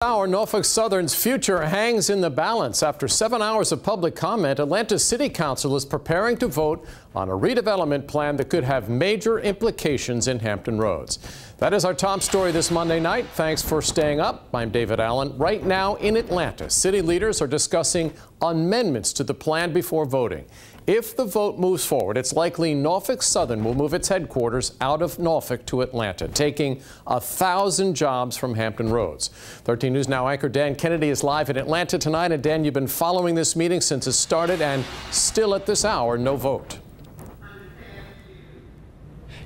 Our Norfolk Southern's future hangs in the balance. After 7 hours of public comment, Atlanta City Council is preparing to vote on a redevelopment plan that could have major implications in Hampton Roads. That is our top story this Monday night. Thanks for staying up. I'm David Allen. Right now in Atlanta, city leaders are discussing amendments to the plan before voting. If the vote moves forward, it's likely Norfolk Southern will move its headquarters out of Norfolk to Atlanta, taking 1,000 jobs from Hampton Roads. 13 News Now anchor Dan Kennedy is live in Atlanta tonight. And Dan, you've been following this meeting since it started, and still at this hour, no vote.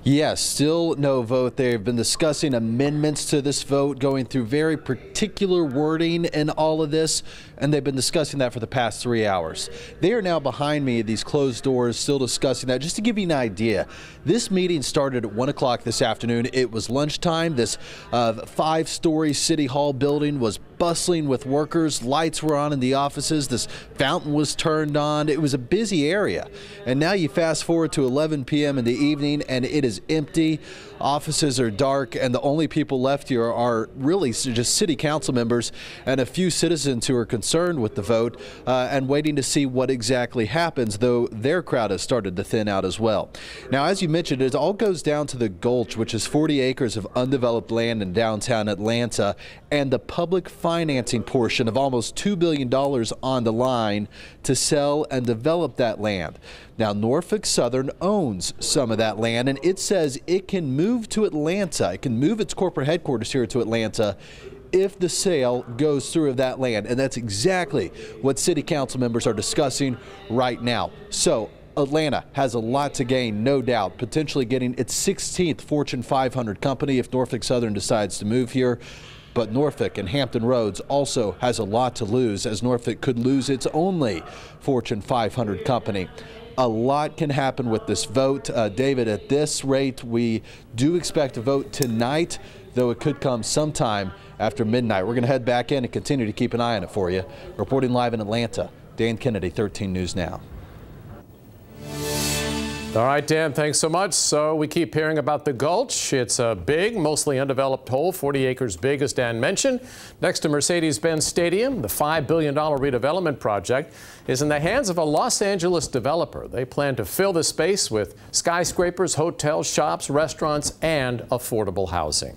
Yes, still no vote. They've been discussing amendments to this vote, going through very particular wording in all of this, and they've been discussing that for the past 3 hours. They are now behind me at these closed doors, still discussing that. Just to give you an idea, this meeting started at 1 o'clock this afternoon. It was lunchtime. This 5-story City Hall building was bustling with workers. Lights were on in the offices. This fountain was turned on. It was a busy area. And now you fast forward to 11 p.m. in the evening, and it is empty. Offices are dark, and the only people left here are really just city council members and a few citizens who are concerned with the vote and waiting to see what exactly happens, though their crowd has started to thin out as well. Now, as you mentioned, it all goes down to the Gulch, which is 40 acres of undeveloped land in downtown Atlanta, and the public financing portion of almost $2 billion on the line to sell and develop that land. Now, Norfolk Southern owns some of that land, and it says it can move to Atlanta. It can move its corporate headquarters here to Atlanta if the sale goes through of that land. And that's exactly what city council members are discussing right now. So Atlanta has a lot to gain, no doubt, potentially getting its 16th Fortune 500 company if Norfolk Southern decides to move here. But Norfolk and Hampton Roads also has a lot to lose, as Norfolk could lose its only Fortune 500 company. A lot can happen with this vote. David, at this rate, we do expect a vote tonight, though it could come sometime after midnight. We're going to head back in and continue to keep an eye on it for you. Reporting live in Atlanta, Dan Kennedy, 13 News Now. All right, Dan, thanks so much. So we keep hearing about the Gulch. It's a big, mostly undeveloped hole, 40 acres big, as Dan mentioned. Next to Mercedes-Benz Stadium, the $5 billion redevelopment project is in the hands of a Los Angeles developer. They plan to fill the space with skyscrapers, hotels, shops, restaurants, and affordable housing.